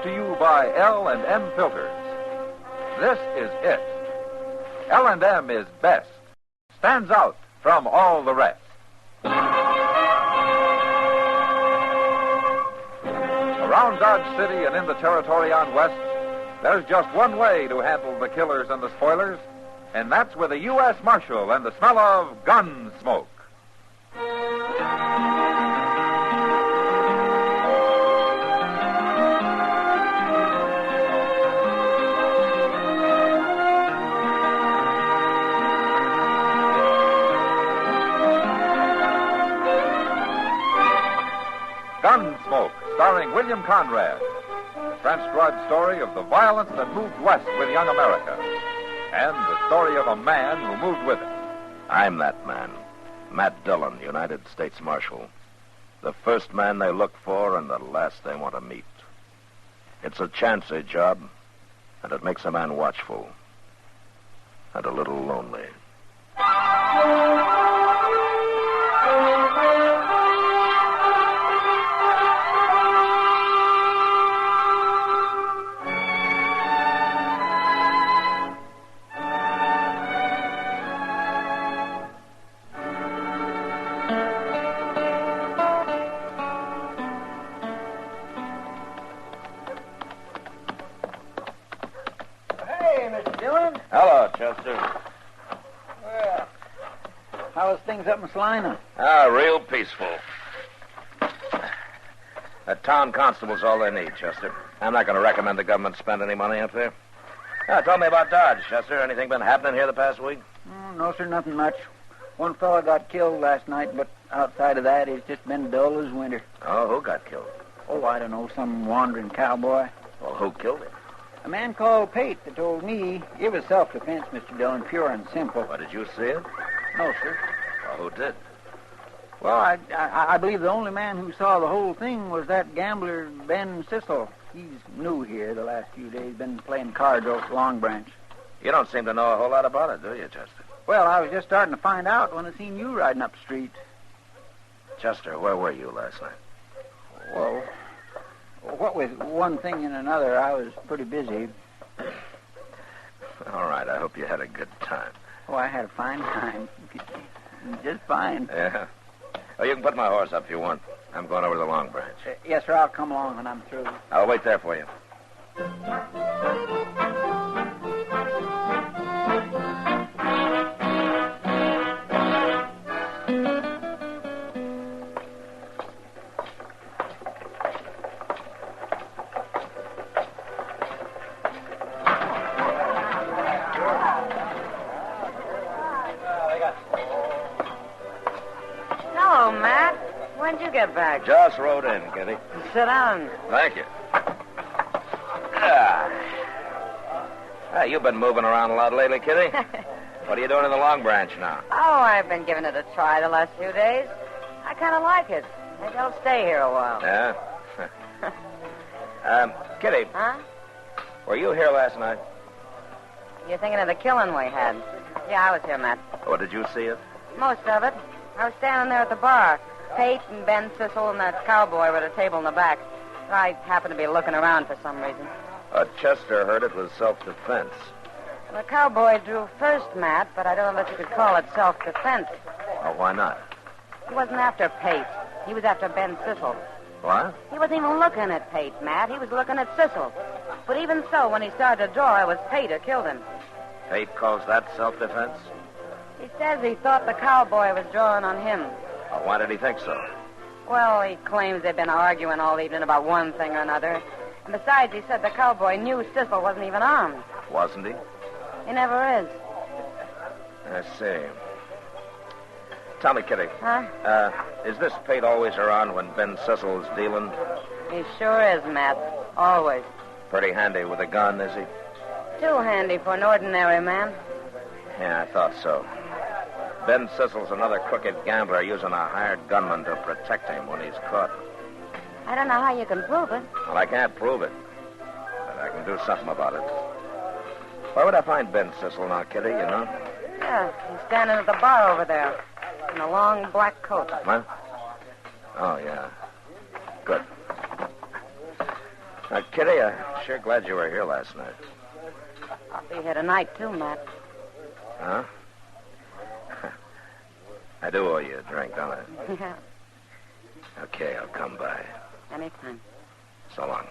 to you by L&M Filters. This is it. L&M is best. Stands out from all the rest. Around Dodge City and in the territory on West, there's just one way to handle the killers and the spoilers, and that's with a U.S. Marshal and the smell of gun smoke. Gunsmoke, starring William Conrad. The transcribed story of the violence that moved west with young America. And the story of a man who moved with it. I'm that man. Matt Dillon, United States Marshal. The first man they look for and the last they want to meet. It's a chancy job, and it makes a man watchful. And a little lonely. Hello, Chester. Well, how's things up in Salina? Real peaceful. That town constable's all they need, Chester. I'm not going to recommend the government spend any money up there. Tell me about Dodge, Chester. Anything been happening here the past week? No, sir, nothing much. One fellow got killed last night, but outside of that, it's just been dull as winter. Oh, who got killed? Oh, I don't know, some wandering cowboy. Well, who killed him? A man called Pate that told me it was self-defense, Mr. Dillon, pure and simple. Well, did you see it? No, sir. Well, who did? Well, I believe the only man who saw the whole thing was that gambler, Ben Sissel. He's new here the last few days, been playing cards over at Long Branch. You don't seem to know a whole lot about it, do you, Chester? Well, I was just starting to find out when I seen you riding up the street. Chester, where were you last night? Well, what with one thing and another, I was pretty busy. All right, I hope you had a good time. Oh, I had a fine time. Just fine. Yeah? Oh, you can put my horse up if you want. I'm going over to the Long Branch. Yes, sir, I'll come along when I'm through. I'll wait there for you. Hello, Matt. When'd you get back? Just rode in, Kitty. Sit down. Thank you. You've been moving around a lot lately, Kitty. What are you doing in the Long Branch now? Oh, I've been giving it a try the last few days. I kind of like it. Maybe I'll stay here a while. Yeah? Kitty. Huh? Were you here last night? You're thinking of the killing we had? Yeah, I was here, Matt. Oh, did you see it? Most of it. I was standing there at the bar. Pate and Ben Sissel and that cowboy were at a table in the back. I happened to be looking around for some reason. Chester heard it was self-defense. The cowboy drew first, Matt, but I don't know if you could call it self-defense. Oh, why not? He wasn't after Pate. He was after Ben Sissel. What? He wasn't even looking at Pate, Matt. He was looking at Sissel. But even so, when he started to draw, it was Pate who killed him. Pate calls that self-defense? He says he thought the cowboy was drawing on him. Oh, why did he think so? Well, he claims they've been arguing all evening about one thing or another. And besides, he said the cowboy knew Sissel wasn't even armed. Wasn't he? He never is. I see. Tell me, Kitty. Huh? Is this Pate always around when Ben Sissel's dealing? He sure is, Matt. Always. Pretty handy with a gun, is he? Too handy for an ordinary man. Yeah, I thought so. Ben Sissel's another crooked gambler using a hired gunman to protect him when he's caught. I don't know how you can prove it. Well, I can't prove it, but I can do something about it. Where would I find Ben Sissel now, Kitty, you know? Yeah, he's standing at the bar over there in a long black coat. What? Oh, yeah. Good. Kitty, I'm sure glad you were here last night. I'll be here tonight, too, Matt. Huh? I do owe you a drink, don't I? Yeah, Okay, I'll come by. anytime. So long.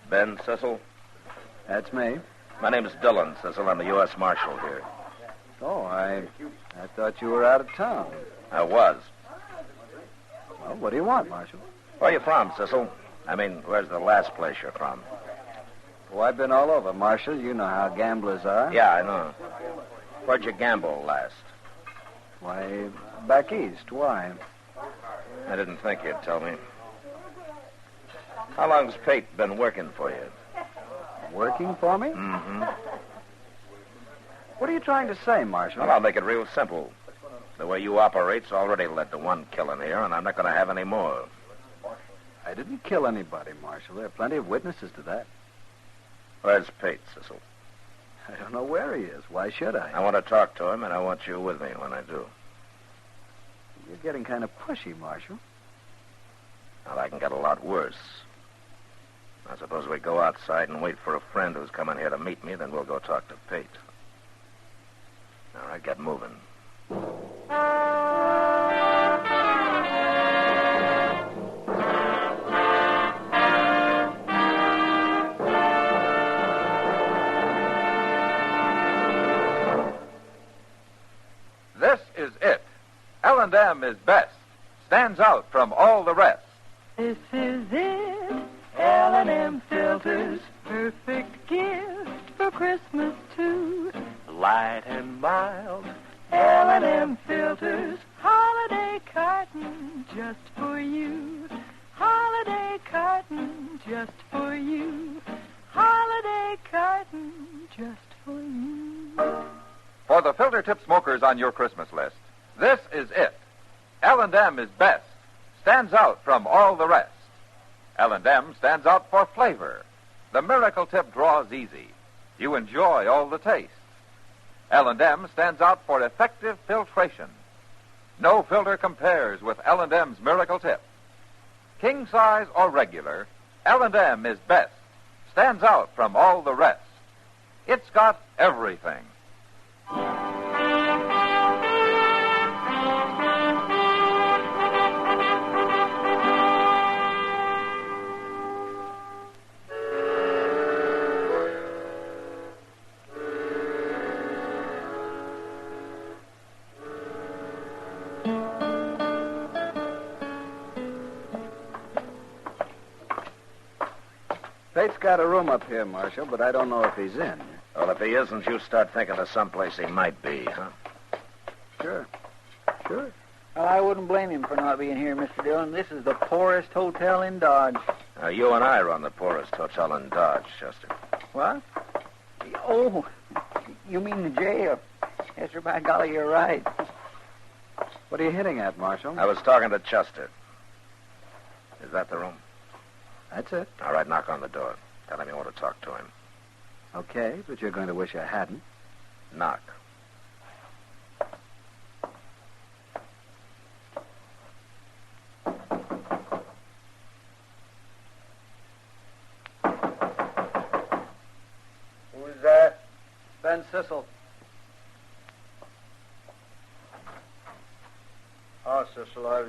Ben Cecil? That's me. My name's Dillon, Cecil. I'm the U.S. Marshal here. Oh, I thought you were out of town. I was. Well, what do you want, Marshal? Where you from, Cecil? I mean, where's the last place you're from? Oh, I've been all over, Marshal. You know how gamblers are. Yeah, I know. Where'd you gamble last? Why, back east. Why? I didn't think you'd tell me. How long's Pate been working for you? Working for me? Mm-hmm. What are you trying to say, Marshal? Well, I'll make it real simple. The way you operate's already led to one killing here, and I'm not going to have any more. I didn't kill anybody, Marshal. There are plenty of witnesses to that. Where's Pate, Cecil? I don't know where he is. Why should I? I want to talk to him, and I want you with me when I do. You're getting kind of pushy, Marshal. Well, I can get a lot worse. I suppose we go outside and wait for a friend who's coming here to meet me, then we'll go talk to Pate. All right, get moving. This is it. L&M is best. Stands out from all the rest. This is it. L&M filters, perfect gift for Christmas too. Light and mild. L&M filters, holiday carton just for you. Holiday carton just for you. Holiday carton just for you. For the filter tip smokers on your Christmas list, this is it. L&M is best. Stands out from all the rest. L&M stands out for flavor. The miracle tip draws easy. You enjoy all the taste. L&M stands out for effective filtration. No filter compares with L&M's miracle tip. King size or regular, L&M is best. Stands out from all the rest. It's got everything. Pate's got a room up here, Marshal, but I don't know if he's in. Well, if he isn't, you start thinking of someplace he might be, huh? Sure. Sure. Well, I wouldn't blame him for not being here, Mr. Dillon. This is the poorest hotel in Dodge. You and I run the poorest hotel in Dodge, Chester. What? Oh, you mean the jail? Yes, sir, by golly, you're right. What are you hitting at, Marshal? I was talking to Chester. Is that the room? That's it. All right, knock on the door. Tell him you want to talk to him. Okay, but you're going to wish I hadn't. Knock. Who's that? Ben Cecil. Oh, Cecil, I was...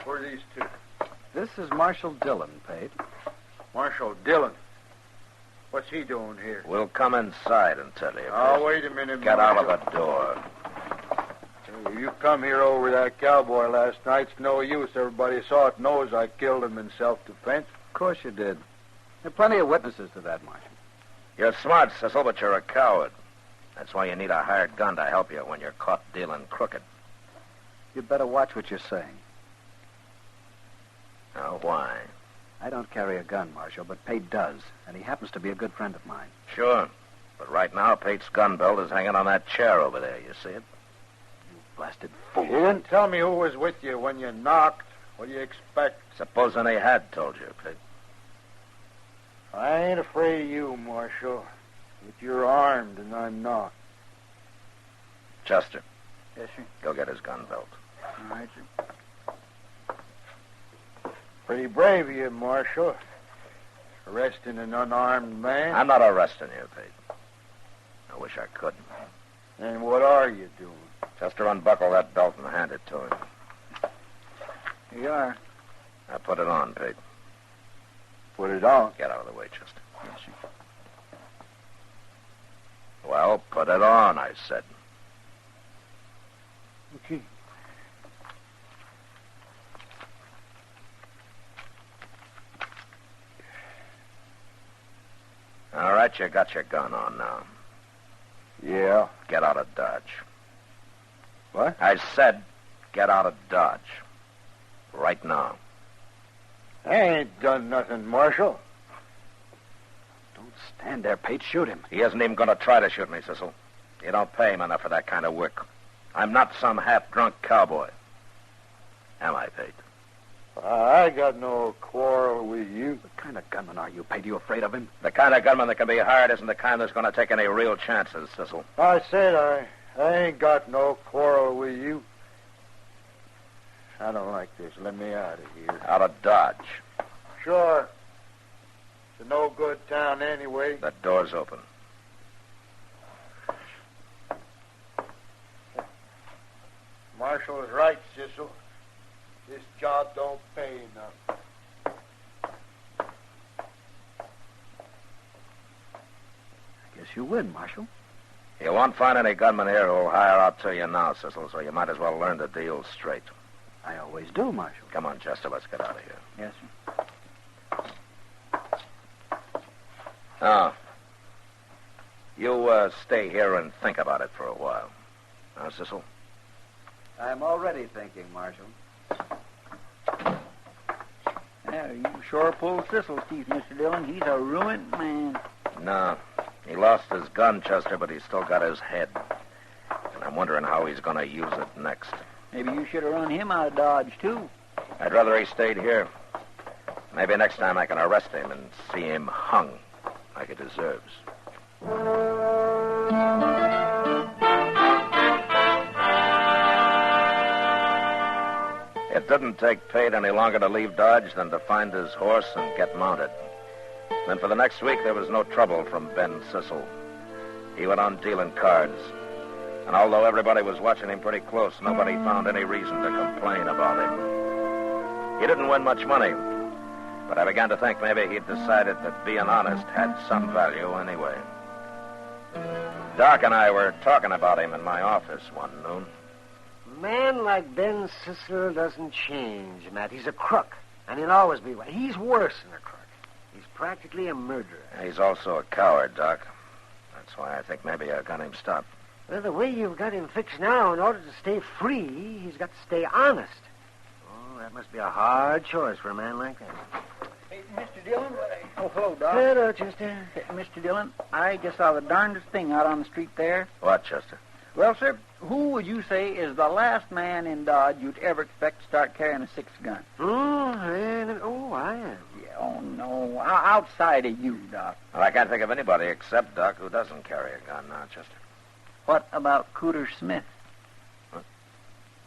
Where are these two? This is Marshal Dillon, Pate. Marshal Dillon. What's he doing here? We'll come inside and tell you. Oh, wait a minute, Get out Marshal. of the door. You come here over that cowboy last night. It's no use. Everybody saw it, knows I killed him in self-defense. Of course you did. There are plenty of witnesses to that, Marshal. You're smart, Cecil, but you're a coward. That's why you need a hired gun to help you when you're caught dealing crooked. You'd better watch what you're saying. Now, why? I don't carry a gun, Marshal, but Pate does, and he happens to be a good friend of mine. Sure. But right now, Pate's gun belt is hanging on that chair over there. You see it? You blasted You fool. didn't tell me who was with you when you knocked. What do you expect? Supposing he had told you, Pete. I ain't afraid of you, Marshal. But you're armed and I'm not. Chester, Yes, sir. Go get his gun belt. All right, sir. Pretty brave of you, Marshal. Arresting an unarmed man. I'm not arresting you, Pete. I wish I could. And what are you doing? Just to unbuckle that belt and hand it to him. Here you are. Now put it on, Pete. Put it on. Get out of the way, Chester. Yes, sir. Well, put it on, I said. Okay. All right, you got your gun on now. Yeah. Get out of Dodge. What? I said get out of Dodge. Right now. I ain't done nothing, Marshal. Don't stand there, Pete. Shoot him. He isn't even going to try to shoot me, Cecil. You don't pay him enough for that kind of work. I'm not some half-drunk cowboy. Am I, Pete? I got no quarrel with you. What kind of gunman are you, Pete? Are you afraid of him? The kind of gunman that can be hired isn't the kind that's going to take any real chances, Cecil. I said I ain't got no quarrel with you. I don't like this. Let me out of here. Out of Dodge. Sure. It's a no-good town anyway. The door's open. Marshal is right, Cecil. This job don't pay enough. I guess you win, Marshal. You won't find any gunmen here who'll hire out to you now, Cecil, so you might as well learn the deal straight. I always do, Marshal. Come on, Chester, let's get out of here. Yes, sir. Now, you stay here and think about it for a while. Now, Cecil? I'm already thinking, Marshal. Yeah, you sure pulled Cecil's teeth, Mr. Dillon. He's a ruined man. No. He lost his gun, Chester, but he's still got his head. And I'm wondering how he's going to use it next. Maybe you should have run him out of Dodge, too. I'd rather he stayed here. Maybe next time I can arrest him and see him hung like he deserves. It didn't take Pate any longer to leave Dodge than to find his horse and get mounted. Then for the next week, there was no trouble from Ben Cecil. He went on dealing cards. And although everybody was watching him pretty close, nobody found any reason to complain about him. He didn't win much money, but I began to think maybe he'd decided that being honest had some value anyway. Doc and I were talking about him in my office one noon. A man like Ben Cecil doesn't change, Matt. He's a crook, and he'll always be one. He's worse than a crook. He's practically a murderer. He's also a coward, Doc. That's why I think maybe I got him stopped. Well, the way you've got him fixed now, in order to stay free, he's got to stay honest. Oh, that must be a hard choice for a man like that. Hey, Mr. Dillon. Oh, hello, Doc. Hello, Chester. Hey, Mr. Dillon, I just saw the darndest thing out on the street there. What, Chester? Well, sir, who would you say is the last man in Dodge you'd ever expect to start carrying a six gun? I am. Yeah, oh, no. Outside of you, Doc. Well, I can't think of anybody except Doc who doesn't carry a gun now, Chester. What about Cooter Smith?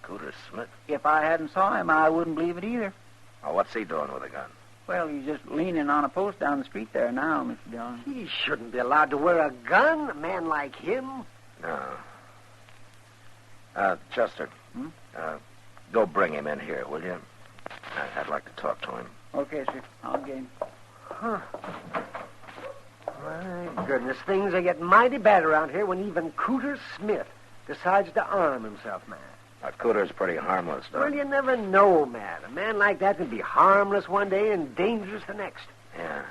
Cooter Smith? If I hadn't saw him, I wouldn't believe it either. Oh, what's he doing with a gun? Well, he's just leaning on a post down the street there now, Mr. Dillon. He shouldn't be allowed to wear a gun, a man like him. No. Chester, go bring him in here, will you? I'd like to talk to him. Okay, sir. I'll get him. Huh. My goodness, things are getting mighty bad around here when even Cooter Smith decides to arm himself, man. Cooter's pretty harmless, Doc. Well, you never know, man. A man like that can be harmless one day and dangerous the next. Yeah.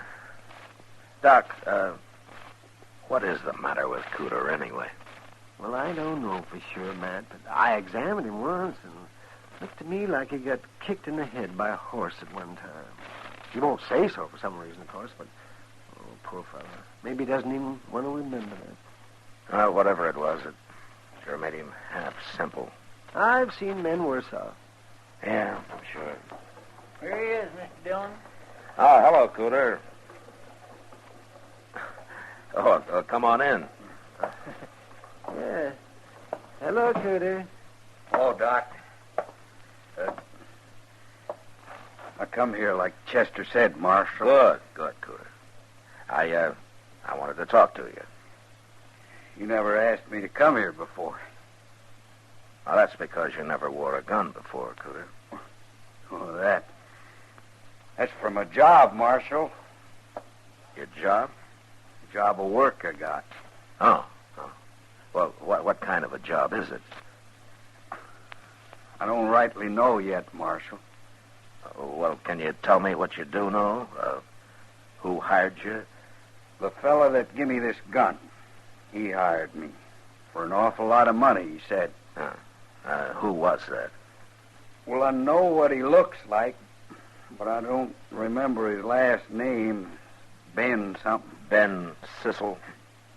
Doc, what is the matter with Cooter anyway? Well, I don't know for sure, Matt, but I examined him once, and it looked to me like he got kicked in the head by a horse at one time. He won't say so for some reason, of course, but, oh, poor fellow. Maybe he doesn't even want to remember that. Well, whatever it was, it sure made him half simple. I've seen men worse off. Yeah, I'm sure. Here he is, Mr. Dillon. Oh, hello, Cooter. Oh, come on in. Yeah. Hello, Cooter. Hello, Doc. I come here like Chester said, Marshal. Good, Cooter. I wanted to talk to you. You never asked me to come here before. Well, that's because you never wore a gun before, Cooter. Oh, that's from a job, Marshal. Your job? Job of work I got. Oh. Well, what kind of a job is it? I don't rightly know yet, Marshal. Well, can you tell me what you do know? Who hired you? The fella that give me this gun, he hired me. For an awful lot of money, he said. Who was that? Well, I know what he looks like, but I don't remember his last name. Ben something. Ben Sissel?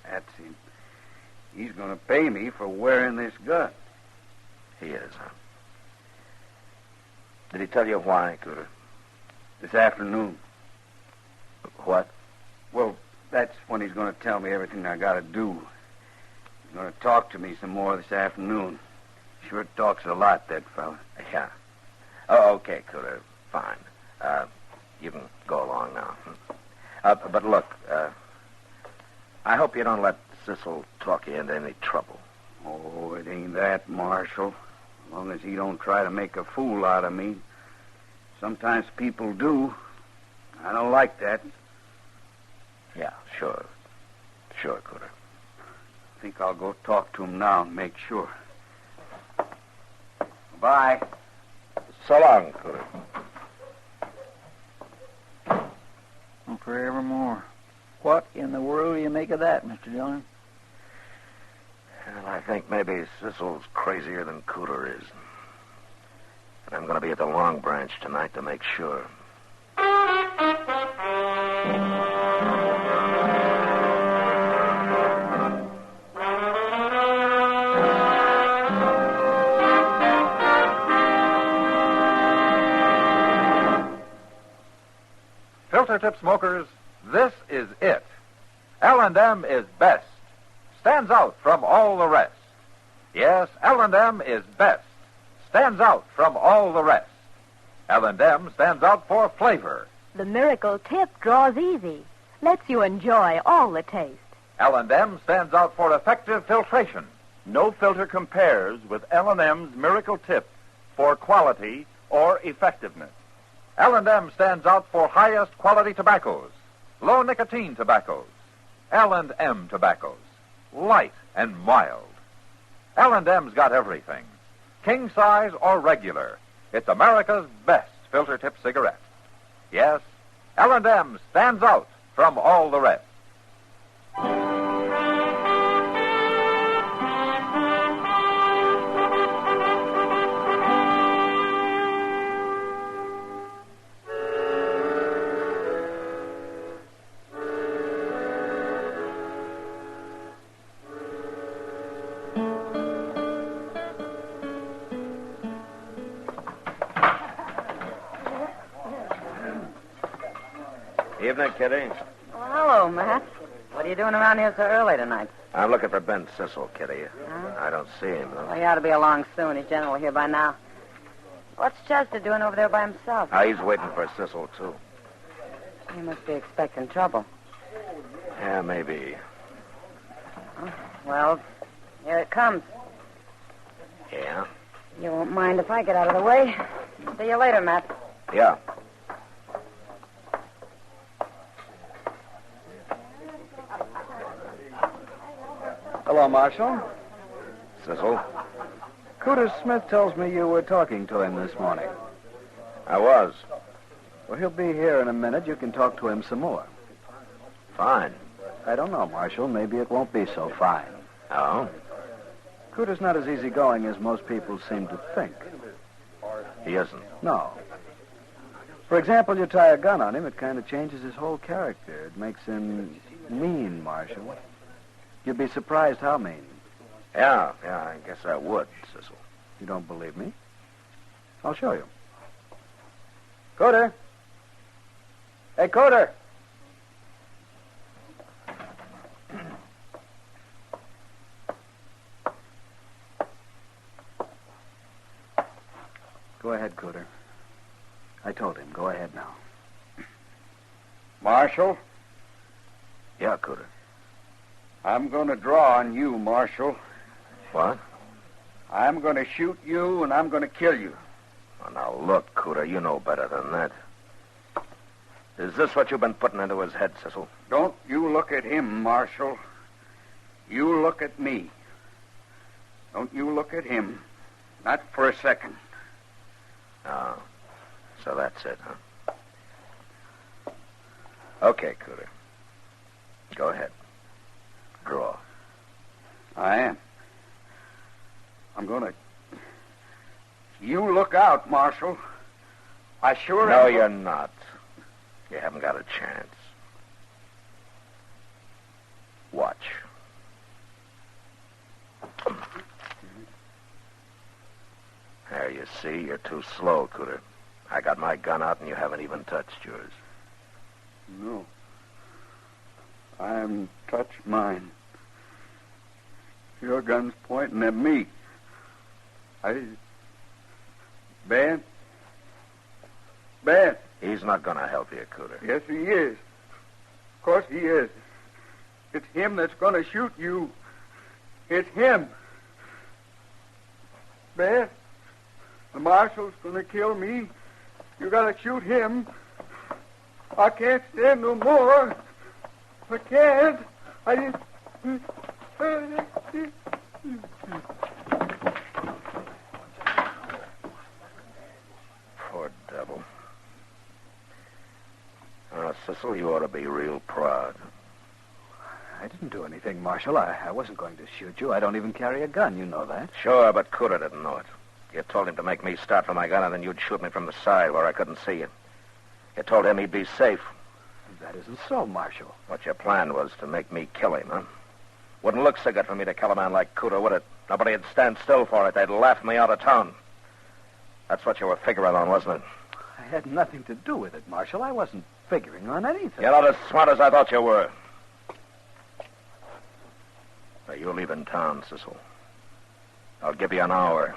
That's him. He's going to pay me for wearing this gun. He is, huh? Did he tell you why, Cooter? This afternoon. What? Well, that's when he's going to tell me everything I got to do. He's going to talk to me some more this afternoon. Sure talks a lot, that fella. Yeah. Oh, okay, Cooter. Fine. You can go along now. But look, I hope you don't let Sissel talk you into any trouble. Oh, it ain't that, Marshal. As long as he don't try to make a fool out of me. Sometimes people do. I don't like that. Yeah, sure. Sure, Cooter. I think I'll go talk to him now and make sure. Bye. So long, Cooter. Forevermore. What in the world do you make of that, Mr. Dillon? Well, I think maybe Sissel's crazier than Cooter is. And I'm going to be at the Long Branch tonight to make sure. Filter tip smokers, this is it. L&M is best. Stands out from all the rest. Yes, L&M is best. Stands out from all the rest. L&M stands out for flavor. The miracle tip draws easy. Lets you enjoy all the taste. L&M stands out for effective filtration. No filter compares with L&M's Miracle Tip for quality or effectiveness. L&M stands out for highest quality tobaccos, low nicotine tobaccos, L&M tobaccos, light and mild. L&M's got everything, king size or regular. It's America's best filter tip cigarette. Yes, L&M stands out from all the rest. Evening, Kitty. Well, hello, Matt. What are you doing around here so early tonight? I'm looking for Ben Sissel, Kitty. I don't see him, though. Well, he ought to be along soon. He's generally here by now. What's Chester doing over there by himself? He's waiting for Sissel, too. He must be expecting trouble. Yeah, maybe. Well, here it comes. Yeah? You won't mind if I get out of the way. See you later, Matt. Yeah. Hello, Marshal. Sissel? Cooter Smith tells me you were talking to him this morning. I was. Well, he'll be here in a minute. You can talk to him some more. Fine. I don't know, Marshal. Maybe it won't be so fine. Oh? Cooter's not as easygoing as most people seem to think. He isn't. No. For example, you tie a gun on him, it kind of changes his whole character. It makes him mean, Marshal. You'd be surprised how mean. Yeah, I guess I would, Sissel. You don't believe me? I'll show you. Cooter! Hey, Cooter! ahead, Cooter. I told him. Go ahead now. Marshal, Yeah, Cooter. I'm going to draw on you, Marshal. What? I'm going to shoot you, and I'm going to kill you. Oh, now, look, Cooter, you know better than that. Is this what you've been putting into his head, Cecil? Don't you look at him, Marshal. You look at me. Don't you look at him. Not for a second. Oh, so that's it, huh? Okay, Cooter. Go ahead. Draw. I am. I'm going to... You look out, Marshal. I sure No, am. you're not. You haven't got a chance. Watch. There, you see, you're too slow, Cooter. I got my gun out and you haven't even touched yours. No. I haven't touched mine. Your gun's pointing at me. Ben? Ben? He's not going to help you, Cooter. Yes, he is. Of course he is. It's him that's going to shoot you. It's him. Ben, the marshal's going to kill me. You got to shoot him. I can't stand no more. I can't. Poor devil. Cecil, you ought to be real proud. I didn't do anything, Marshal. I wasn't going to shoot you. I don't even carry a gun. You know that. Sure, but Cooter didn't know it. You told him to make me start for my gun, and then you'd shoot me from the side where I couldn't see you. You told him he'd be safe. That isn't so, Marshal. What your plan was to make me kill him, huh? Wouldn't look so good for me to kill a man like Cooter, would it? Nobody'd stand still for it. They'd laugh me out of town. That's what you were figuring on, wasn't it? I had nothing to do with it, Marshal. I wasn't figuring on anything. You're not as smart as I thought you were. Now, you're leaving town, Cecil. I'll give you an hour.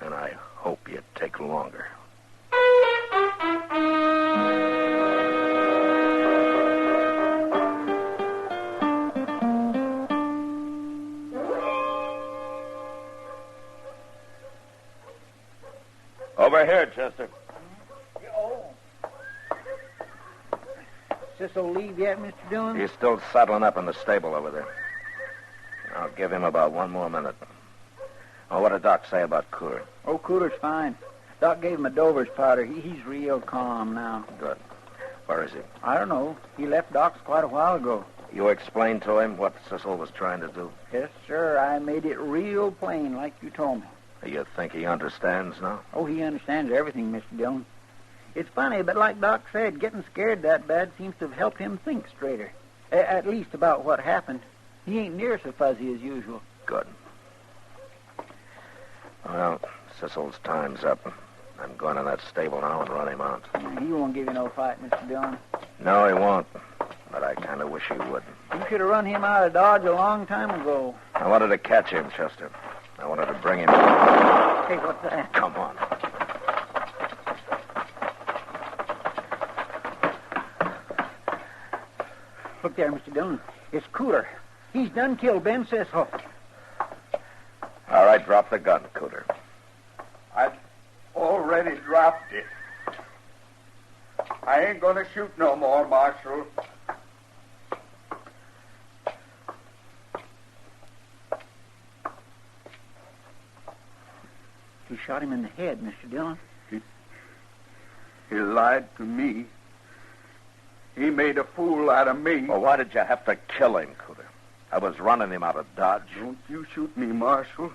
And I hope you take longer. Over here, Chester. Cecil leave yet, Mr. Dillon? He's still saddling up in the stable over there. I'll give him about one more minute. Oh, what did Doc say about Cooter? Oh, Cooter's fine. Doc gave him a Dover's powder. He's real calm now. Good. Where is he? I don't know. He left Doc's quite a while ago. You explained to him what Cecil was trying to do? Yes, sir. I made it real plain like you told me. You think he understands now? Oh, he understands everything, Mr. Dillon. It's funny, but like Doc said, getting scared that bad seems to have helped him think straighter. At least about what happened. He ain't near so fuzzy as usual. Good. Well, Cecil's time's up. I'm going to that stable now and run him out. He won't give you no fight, Mr. Dillon. No, he won't. But I kind of wish he would. You should have run him out of Dodge a long time ago. I wanted to catch him, Chester. I wanted to bring him... Hey, what's that? Come on. Look there, Mr. Dillon. It's Cooter. He's done killed Ben Cecil. All right, drop the gun, Cooter. I've already dropped it. I ain't going to shoot no more, Marshal. He shot him in the head, Mr. Dillon. He lied to me. He made a fool out of me. Well, why did you have to kill him, Cooter? I was running him out of Dodge. Don't you shoot me, Marshal.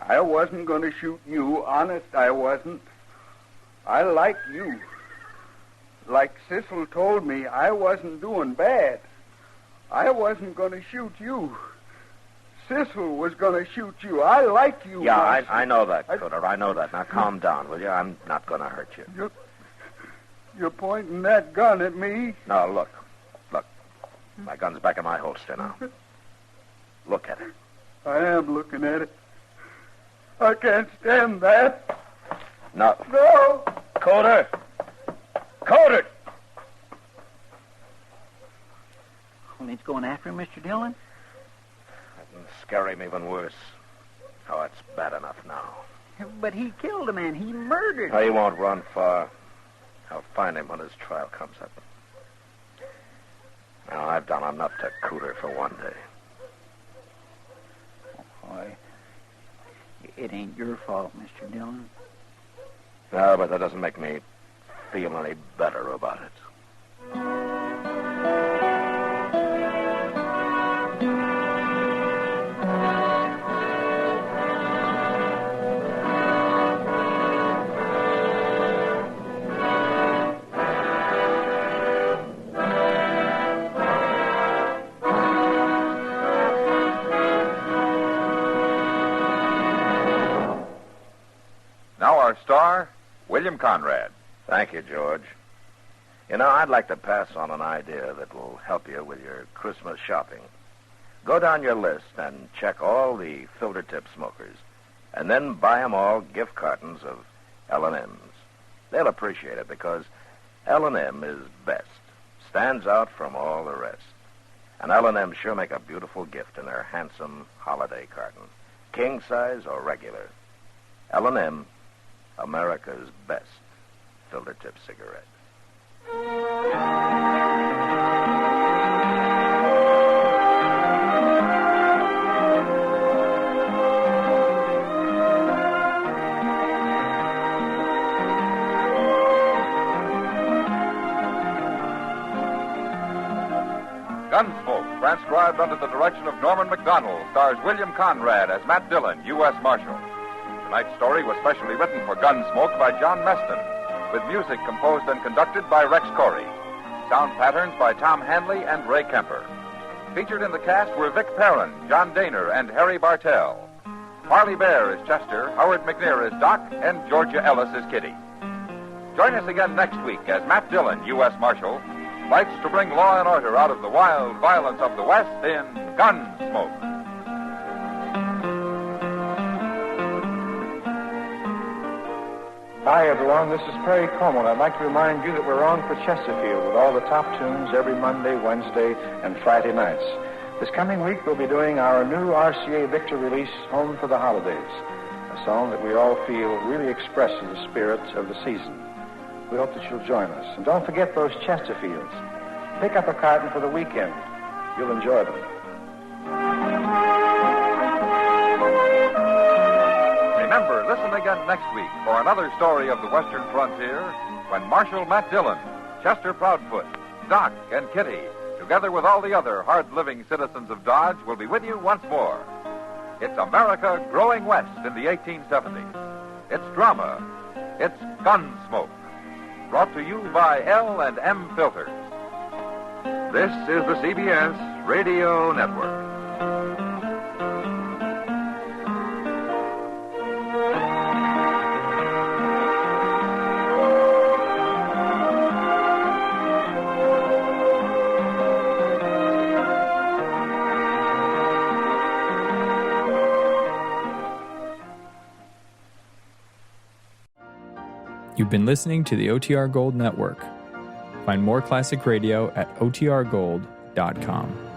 I wasn't going to shoot you. Honest, I wasn't. I like you. Like Cecil told me, I wasn't doing bad. I wasn't going to shoot you. Cecil was going to shoot you. I like you, Yeah, Marshal. I know that, Cooter. I know that. Now, calm down, will you? I'm not going to hurt you. You're pointing that gun at me. No, look. Look. My gun's back in my holster now. Look at it. I am looking at it. I can't stand that. No. No. Cooter! Cooter! Well, he's going after him, Mr. Dillon? That can scare him even worse. Oh, it's bad enough now. But he killed a man. He murdered Oh, he won't run far. I'll find him when his trial comes up. Now, I've done enough to Cooter for one day. Boy, it ain't your fault, Mr. Dillon. No, but that doesn't make me feel any better about it. Now our star, William Conrad. Thank you, George. You know, I'd like to pass on an idea that will help you with your Christmas shopping. Go down your list and check all the filter tip smokers, and then buy them all gift cartons of L&M's. They'll appreciate it because L&M is best, stands out from all the rest. And L&M sure make a beautiful gift in their handsome holiday carton, king size or regular. L&M, America's best filter tip cigarette. Gunsmoke, transcribed under the direction of Norman MacDonald, stars William Conrad as Matt Dillon, U.S. Marshal. Tonight's story was specially written for Gunsmoke by John Meston, with music composed and conducted by Rex Corey. Sound patterns by Tom Hanley and Ray Kemper. Featured in the cast were Vic Perrin, John Daner, and Harry Bartell. Marley Bear is Chester, Howard McNear is Doc, and Georgia Ellis is Kitty. Join us again next week as Matt Dillon, U.S. Marshal, fights to bring law and order out of the wild violence of the West in Gunsmoke. Hi, everyone. This is Perry Como. I'd like to remind you that we're on for Chesterfield with all the top tunes every Monday, Wednesday, and Friday nights. This coming week, we'll be doing our new RCA Victor release, Home for the Holidays, a song that we all feel really expresses the spirit of the season. We hope that you'll join us. And don't forget those Chesterfields. Pick up a carton for the weekend. You'll enjoy them. Remember, listen again next week for another story of the Western frontier when Marshal Matt Dillon, Chester Proudfoot, Doc, and Kitty, together with all the other hard-living citizens of Dodge, will be with you once more. It's America growing west in the 1870s. It's drama. It's Gunsmoke. Brought to you by L&M Filters. This is the CBS Radio Network. You've been listening to the OTR Gold Network. Find more classic radio at otrgold.com.